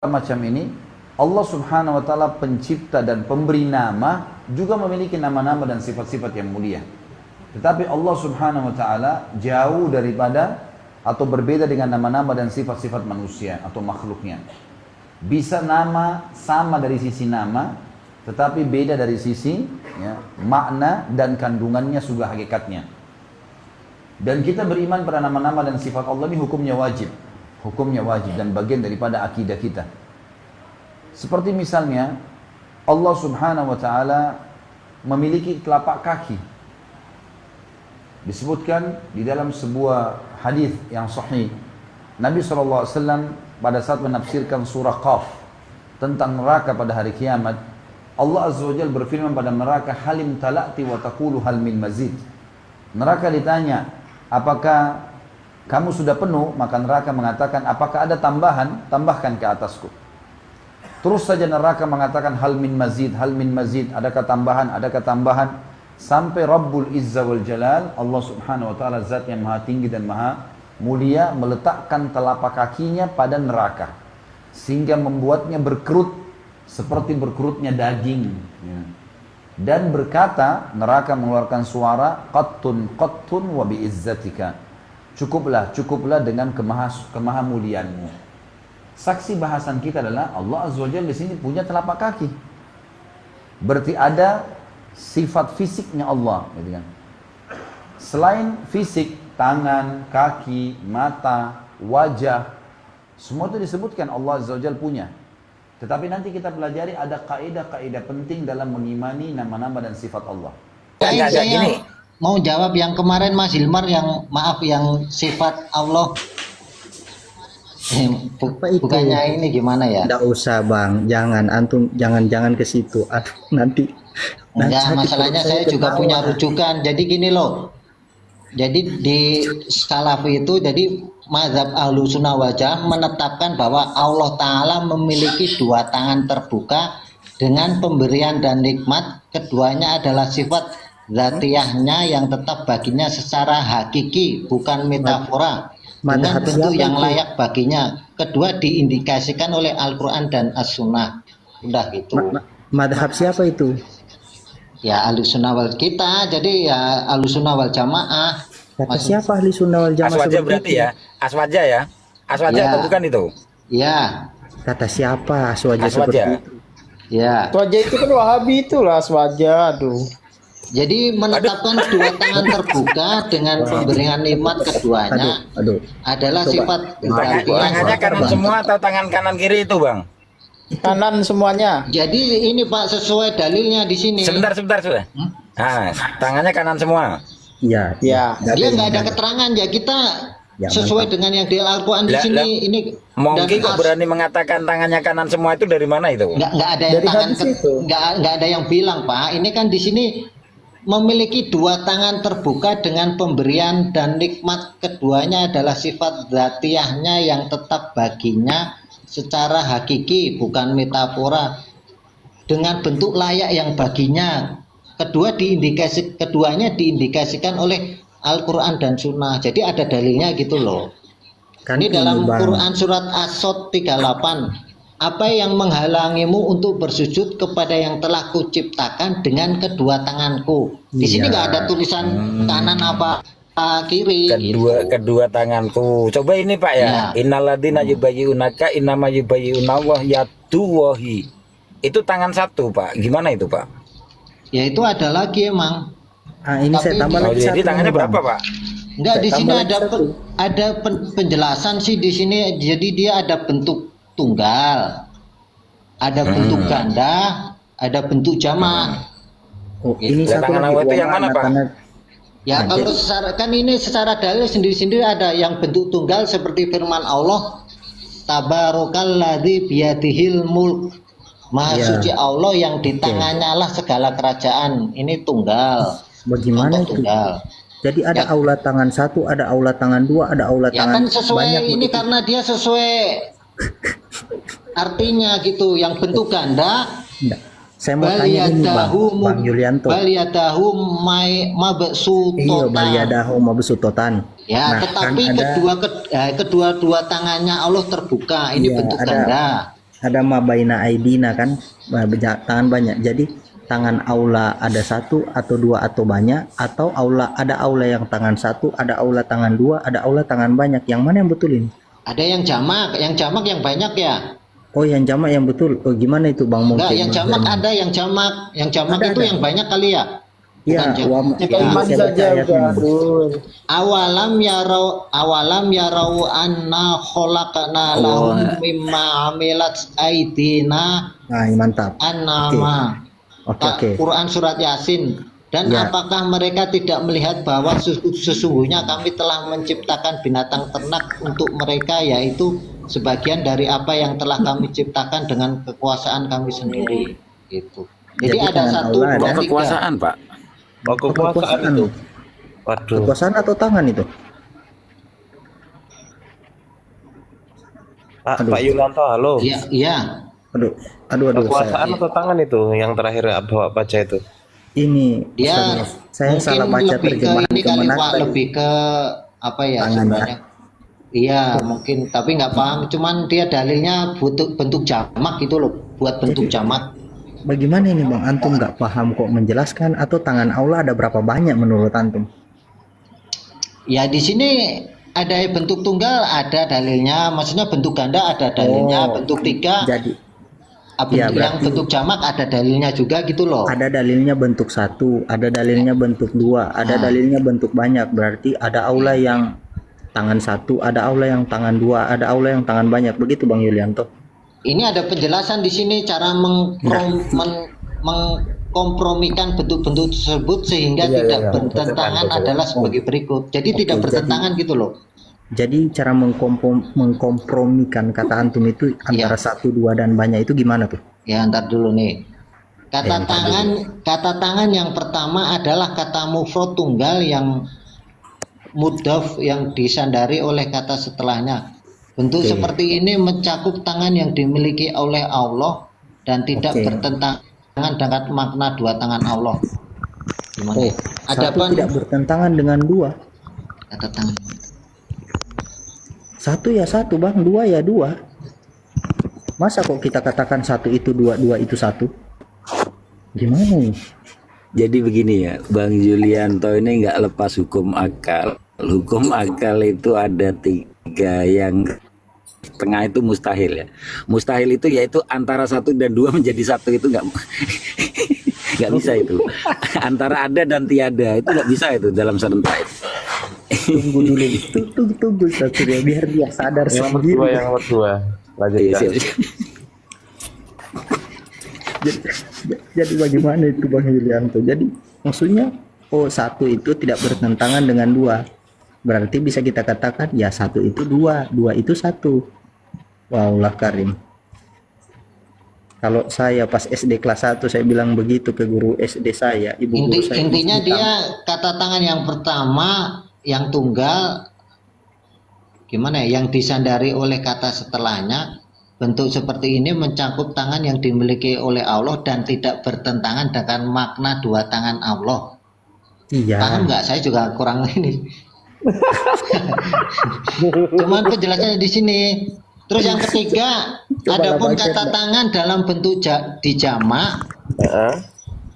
macam ini, Allah Subhanahu wa taala pencipta dan pemberi nama juga memiliki nama-nama dan sifat-sifat yang mulia. Tetapi Allah Subhanahu wa taala jauh daripada atau berbeda dengan nama-nama dan sifat-sifat manusia atau makhluknya. Bisa nama sama dari sisi nama, tetapi beda dari sisi makna dan kandungannya juga hakikatnya. Dan kita beriman pada nama-nama dan sifat Allah ini hukumnya wajib. Hukumnya wajib dan bagian daripada akidah kita. Seperti misalnya Allah Subhanahu wa taala memiliki telapak kaki. Disebutkan di dalam sebuah hadis yang sahih, Nabi SAW pada saat menafsirkan surah Qaf tentang neraka pada hari kiamat, Allah Azza wa Jalla berfirman pada neraka, halim talati wa taqulu hal min mazid. Neraka ditanya, apakah kamu sudah penuh? Maka neraka mengatakan, apakah ada tambahan? Tambahkan ke atasku. Terus saja neraka mengatakan, hal min mazid, adakah tambahan, adakah tambahan? Sampai Rabbul Izza wal Jalal, Allah Subhanahu wa taala zat yang maha tinggi dan maha mulia, meletakkan telapak kakinya pada neraka sehingga membuatnya berkerut seperti berkerutnya daging. Dan berkata, neraka mengeluarkan suara, qattun qattun wa bi izzatika. Cukuplah dengan kemahamuliaanmu. Saksi bahasan kita adalah Allah Azza wa Jalla di sini punya telapak kaki. Berarti ada sifat fisiknya Allah, gitu kan. Selain fisik, tangan, kaki, mata, wajah, semua itu disebutkan Allah Azza wa Jalla punya. Tetapi nanti kita pelajari ada kaidah-kaidah penting dalam mengimani nama-nama dan sifat Allah. Saya mau jawab yang kemarin Mas Hilmar yang maaf yang sifat Allah. Bukannya ini gimana ya? Tidak usah bang, jangan antum jangan ke situ. Aduh, nanti enggak, masalahnya saya juga punya rujukan. Jadi gini loh. Jadi di Salafi itu jadi mazhab Ahlussunnah wal Jamaah menetapkan bahwa Allah Ta'ala memiliki dua tangan terbuka dengan pemberian dan nikmat. Keduanya adalah sifat zatiyahnya yang tetap baginya secara hakiki, bukan metafora, dengan bentuk yang layak baginya. Kedua diindikasikan oleh Al-Quran dan As-Sunnah. Udah gitu. Madhab siapa itu? Ya Ahlussunnah wal kita, jadi ya Ahlussunnah wal Jamaah. Kata siapa Ahlussunnah wal Jamaah? Aswaja berarti itu? Ya Aswaja ya Aswaja ya. Atau bukan itu? Ya. Kata siapa Aswaja seperti itu? Ya. Aswaja itu kan Wahabi itulah Aswaja, aduh. Jadi menetapkan dua tangan terbuka dengan pemberian nikmat keduanya adalah sifat tangannya kanan semua atau tangan kanan kiri itu bang? Kanan semuanya. Jadi ini Pak sesuai dalilnya di sini. Sebentar sudah. Nah, tangannya kanan semua. Iya. Ya. Dia nggak ada keterangan ya kita sesuai dengan yang di Al-Quran di sini. Ini mungkin kok berani mengatakan tangannya kanan semua itu dari mana itu? Nggak ada yang tangan nggak ada yang bilang Pak. Ini kan di sini memiliki dua tangan terbuka dengan pemberian dan nikmat. Keduanya adalah sifat zatiyahnya yang tetap baginya secara hakiki, bukan metafora, dengan bentuk layak yang baginya. Keduanya diindikasikan oleh Al-Quran dan Sunnah. Jadi ada dalilnya gitu loh. Ini dalam Quran surat As-Sod 38. Apa yang menghalangimu untuk bersujud kepada yang telah kuciptakan dengan kedua tanganku? Di sini nggak ada tulisan kanan apa kiri. Kedua tanganku. Coba ini Pak ya. Innalladzina yubayyunaka innama yubayyunallahu yadullahi. Itu tangan satu Pak. Gimana itu Pak? Ya itu ada lagi emang. Ini saya tambah lagi. Jadi tangannya berapa Pak? Enggak, di sini ada penjelasan sih di sini. Jadi dia ada bentuk tunggal, ada bentuk ganda, ada bentuk jamak. Ini tangan Allah itu yang mana Pak? Ya kalau kan ini secara dalil sendiri-sendiri ada yang bentuk tunggal seperti firman Allah, Tabarakalladzi biyadihil mulk. Maha suci Allah yang di tangannya lah segala kerajaan. Ini tunggal. Bagaimana itu? Tunggal. Jadi ada aula tangan satu, ada aula tangan dua, ada aula tangan kan sesuai banyak. Ini begitu. Karena dia sesuai artinya gitu. Yang bentuk ganda. Saya mau tanya ini Bang Yulianto. Baliyadahu mabsutotan. Iya, baliyadahu mabsutotan. Ya, tetapi kan kedua tangannya Allah terbuka. Ini bentuk ganda. ada ma baina aidina kan, tangan banyak. Jadi tangan Allah ada satu atau dua atau banyak, atau Allah yang tangan satu, ada Allah tangan dua, ada Allah tangan banyak. Yang mana yang betul ini? Ada yang jamak yang banyak ya. Oh, yang jamak yang betul. Oh, gimana itu Bang? Enggak, Mungkin yang jamak ada yang jamak Ada, itu ada. yang banyak kali ya. Ya, Kita Ya. iman saya baca saja ayatnya. udah. Aduh. Awalam yarau anna khalaqna lahum mimma amilat aidina Nah, mantap. annama. Oke. Quran surat Yasin. Dan Ya. apakah mereka tidak melihat bahwa sesungguhnya kami telah menciptakan binatang ternak untuk mereka, yaitu sebagian dari apa yang telah kami ciptakan dengan kekuasaan kami sendiri. Gitu. Jadi Jadi ada tangan satu, Allah dua, ada. tiga. Kekuasaan, Pak. Oh, kekuasaan itu. Waduh. Kekuasaan atau tangan itu? Aduh. Pak Yulianto, halo. Iya, iya. Aduh, Kekuasaan atau tangan itu yang terakhir Bapak baca itu? ini Dia saya mungkin salah baca lebih ke terjemahan ini kali kemenak Pak, tadi. lebih ke apa ya Tangan, sebenarnya? Iya, mungkin tapi nggak paham. Cuman dia dalilnya bentuk jamak gitu loh, buat bentuk jamak. Bagaimana ini Bang? Antum nggak paham kok menjelaskan, atau tangan Allah ada berapa banyak menurut antum? Ya di sini ada bentuk tunggal, ada dalilnya. Maksudnya bentuk ganda ada dalilnya, Oh, bentuk tiga, Jadi yang berarti bentuk jamak ada dalilnya juga gitu loh. ada dalilnya bentuk satu, ada dalilnya bentuk dua, ada dalilnya bentuk banyak. Berarti ada Allah yang tangan satu, ada Allah yang tangan dua, ada Allah yang tangan banyak. Begitu Bang Yulianto? Ini ada penjelasan di sini cara mengkompromikan bentuk-bentuk tersebut sehingga tidak bertentangan adalah sebagai berikut. Jadi tidak bertentangan gitu loh. Jadi cara mengkompromikan kata antum itu antara satu, dua, dan banyak itu gimana tuh? Ya, ntar dulu nih. Kata tangan yang pertama adalah kata mufrad tunggal yang mudhaf yang disandari oleh kata setelahnya. Bentuk seperti ini mencakup tangan yang dimiliki oleh Allah dan tidak bertentangan dengan makna dua tangan Allah. Gimana? Satu tidak bertentangan dengan dua. Kata tangan. Satu ya satu Bang, dua ya dua. Masa kok kita katakan satu itu dua, dua itu satu? Gimana nih? Jadi begini ya, Bang Yulianto ini nggak lepas hukum akal. Hukum akal itu ada tiga, yang tengah itu mustahil ya. Mustahil itu yaitu antara satu dan dua menjadi satu, itu nggak bisa itu. Antara ada dan tiada itu nggak bisa itu dalam serentak itu. Tunggu dulu, tunggu satu ya, biar dia sadar Yang nomor sendiri. dua, yang nomor dua. Iya, Lanjutkan. siap. Jadi bagaimana itu Bang Yulianto? Jadi maksudnya satu itu tidak bertentangan dengan dua. Berarti bisa kita katakan ya satu itu dua, dua itu satu. Wallah karim. Kalau saya pas SD kelas 1 saya bilang begitu ke guru SD saya, ibu guru saya. Intinya dia kata tangan yang pertama yang tunggal gimana ya, yang disandari oleh kata setelahnya. Bentuk seperti ini mencakup tangan yang dimiliki oleh Allah dan tidak bertentangan dengan makna dua tangan Allah. Iya. Paham nggak? Saya juga kurang ini. Cuman penjelasannya di sini. Terus yang ketiga, adapun kata tangan dalam bentuk dijamak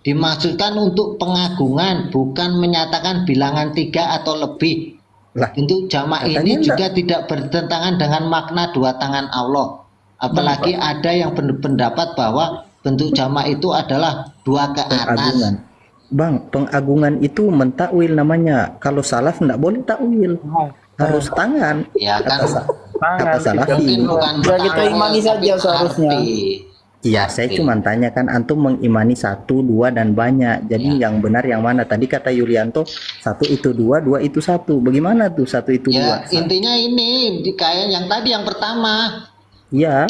dimaksudkan untuk pengagungan, bukan menyatakan bilangan 3 atau lebih. Lah, bentuk jamak ini juga tidak bertentangan dengan makna dua tangan Allah. Apalagi ada yang berpendapat bahwa bentuk jamak itu adalah dua ke atas. pengagungan. Bang, pengagungan itu mentakwil namanya. Kalau salaf enggak boleh takwil. Harus tangan. Ya kan, Kata salafi. mungkin bukan Ya, kita takwil, imani tapi saja seharusnya. arti. Iya, saya cuma tanya kan antum mengimani satu, dua, dan banyak. Jadi yang benar yang mana? Tadi kata Yulianto, satu itu dua, dua itu satu. Bagaimana tuh satu itu dua? Ya intinya ini kayak yang tadi yang pertama. Iya.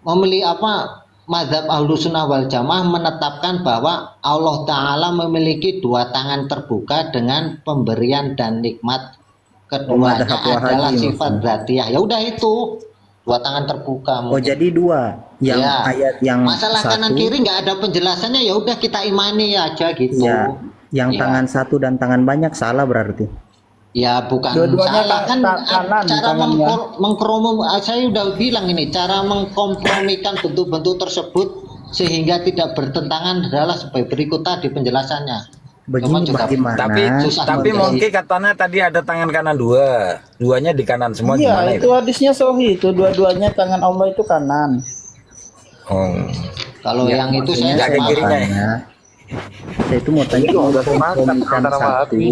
Memilih apa? Mazhab Ahlussunnah wal Jamaah menetapkan bahwa Allah Ta'ala memiliki dua tangan terbuka dengan pemberian dan nikmat. Keduanya adalah sifat dzatiyah. Ya udah itu dua tangan terbuka. Oh jadi dua. Yang ayat yang masalah satu, kanan kiri nggak ada penjelasannya, ya udah kita imani aja gitu. Ya, yang tangan satu dan tangan banyak salah berarti. Ya bukan Dua-duanya salah kan kanan cara tangannya. saya udah bilang ini cara mengkompromikan bentuk-bentuk tersebut sehingga tidak bertentangan adalah sebagai berikut tadi penjelasannya. Begini juga bagaimana? Tapi mungkin katanya tadi ada tangan kanan dua, duanya di kanan semua, Iya, gimana itu itu? hadisnya sahih itu dua-duanya tangan Allah itu kanan. Oh. Kalau yang itu saya Nggak ke sepakat. kirinya ya? Makanya, saya itu mau tanya, Itu udah sepakat kompromikan antara satu, Wahabi.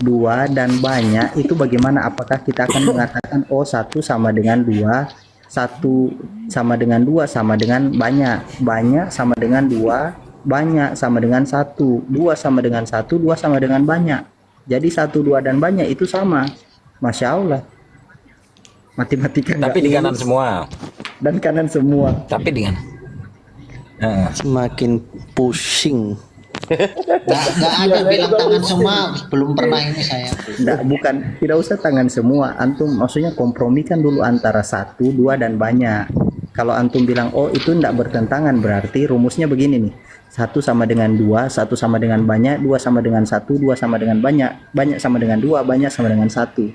dua, dan banyak itu bagaimana? Apakah kita akan mengatakan oh satu sama dengan dua, satu sama dengan dua sama dengan banyak, banyak sama dengan dua, banyak sama dengan satu, dua sama dengan satu, dua sama dengan banyak. Jadi satu, dua, dan banyak itu sama. Masya Allah. Matematika Tapi nggak di kanan lulus. semua. Dan kanan semua. Tapi di kanan. Heeh. Semakin pusing. Nggak ada bilang tangan semua, belum pernah ini saya. Nggak, bukan, tidak usah tangan semua. Antum maksudnya kompromikan dulu antara satu, dua, dan banyak. Kalau antum bilang oh itu tidak bertentangan, berarti rumusnya begini nih. Satu sama dengan dua, satu sama dengan banyak, dua sama dengan satu, dua sama dengan banyak, banyak sama dengan dua, banyak sama dengan satu.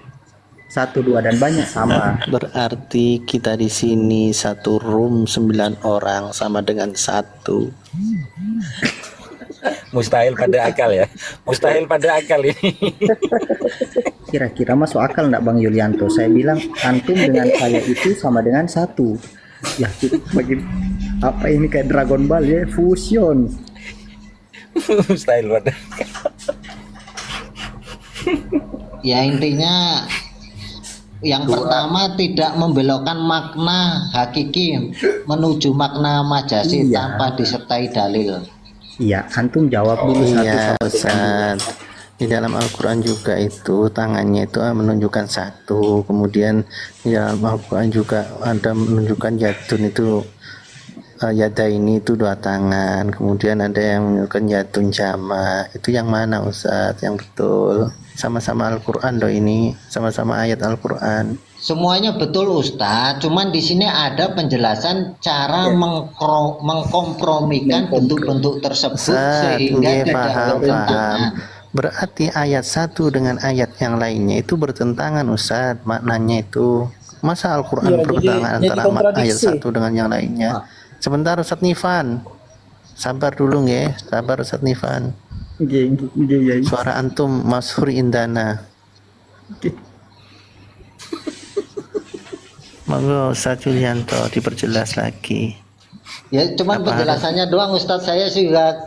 Satu, dua, dan banyak sama. Berarti kita di sini satu room 9 orang sama dengan satu. Mustahil pada akal ya. Mustahil pada akal ini. Kira-kira masuk akal enggak Bang Yulianto? Saya bilang antum dengan saya itu sama dengan satu. Ya bagi apa ini kayak Dragon Ball ya, fusion. Mustahil pada. Ya intinya yang pertama tidak membelokkan makna hakiki menuju makna majasi Iya. tanpa disertai dalil. Iya, antum jawab dulu satu Iya, sama Ustaz. Di dalam Al-Quran juga itu tangannya itu menunjukkan satu. Kemudian di dalam Al-Quran juga ada menunjukkan yadun itu yada ini itu dua tangan. Kemudian ada yang menunjukkan yadun jama. Itu yang mana Ustaz? Yang betul? Sama-sama Al-Quran doh ini, sama-sama ayat Al-Quran. Semuanya betul Ustadz, cuman di sini ada penjelasan cara mengkompromikan bentuk-bentuk tersebut Ustaz, sehingga nggih, tidak paham. bertentangan. Berarti ayat satu dengan ayat yang lainnya itu bertentangan Ustaz, maknanya itu. Masa Iya, Al-Quran bertentangan jadi antara ayat kontradiksi. satu dengan yang lainnya? Sebentar Ustaz Nifan. Sabar dulu nggih, sabar Ustaz Nifan. Iya. Suara antum masyhur indana. Monggo Ustaz Yulianto diperjelas lagi. Ya cuman Apa penjelasannya doang Ustadz, saya sih juga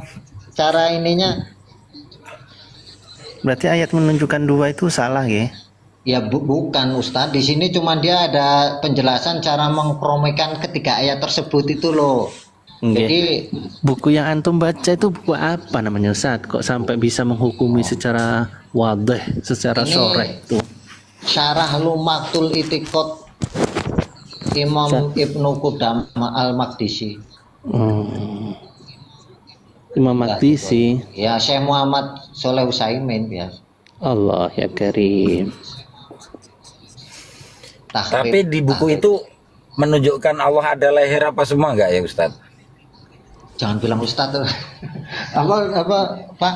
cara ininya Berarti ayat menunjukkan dua itu salah ya? ya bukan Ustadz, di sini cuman dia ada penjelasan cara mengkompromikan ketiga ayat tersebut itu loh. Nggih. Jadi Buku yang antum baca itu buku apa namanya Ustaz? Kok sampai bisa menghukumi secara wadih, secara Ini- sore itu? Syarah Lumatul Itikot Imam Ibnu Qudamah Al-Maqdisi. Imam Maqdisi. Ya Syekh Muhammad Soleh Utsaimin ya. Allah ya Karim. Tapi di buku itu menunjukkan Allah ada leher apa semua enggak ya Ustaz? Jangan bilang Ustadz tuh. apa Pak?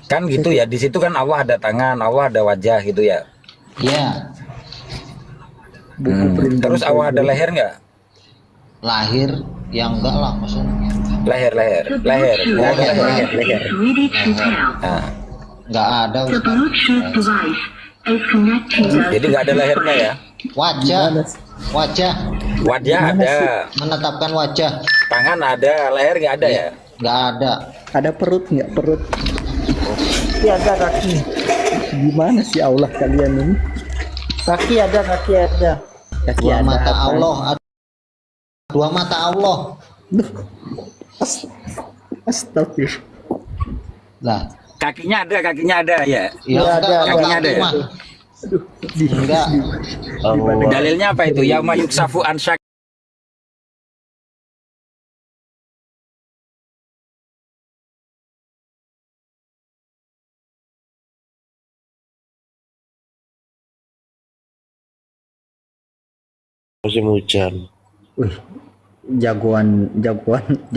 Kan gitu ya, di situ kan Allah ada tangan, Allah ada wajah gitu ya. Ya Terus Allah ada leher enggak? lahir yang enggak lah maksudnya. Leher. Nggak ada leher. Nah, Enggak ada Ustadz. jadi nggak ada lehernya ya. Wajah Wajah ada, menetapkan wajah tangan ada, leher nggak ada ya. enggak ada. Ada perut nggak perut? Kaki ada kaki. Gimana sih Allah kalian ini? Kaki ada. Kaki Dua ada mata apa? Allah. Dua mata Allah. Astagfirullah. Lah, Kakinya ada ya. ya Iya, enggak ada, kalau kakinya kaki ada ya? mah. Enggak. Dalilnya apa itu? Yauma yuksafu an syak. Musim hujan. Wih, jagoan Tapi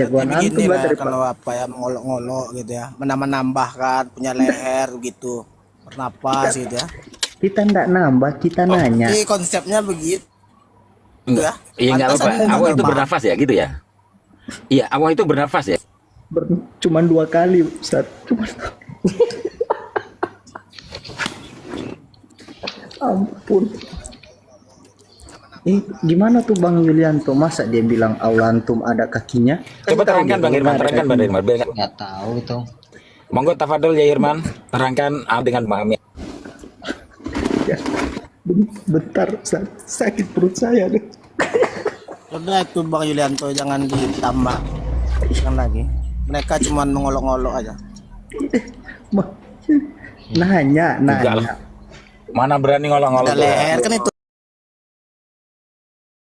antum begini lah lah dari kalau apa ya mengolok-ngolok gitu ya, menambah-nambahkan punya leher gitu. bernapas gitu ya. Kita ndak nambah, kita nanya. Jadi konsepnya begitu. Enggak. Iya enggak apa-apa. Pantasan Allah itu paham. bernafas ya gitu ya. Iya, Allah itu bernafas ya. Cuman 2 kali, Ustaz. Cuman ampun. Gimana tuh Bang Yulianto? Masa dia bilang aulantum ada kakinya? Coba terangkan Bang Irman, terangkan Bang Irman. Nggak tahu itu. Monggo tafadhol ya Irman, terangkan dengan memahami. Ya. Bentar, Ustaz. Sakit perut saya deh. Udah itu Bang Yulianto jangan ditambah. Jangan lagi. Mereka cuma mengolok-olok aja. Nanya. Enggak lah. Mana berani ngolong-ngolong. Ada leher kan itu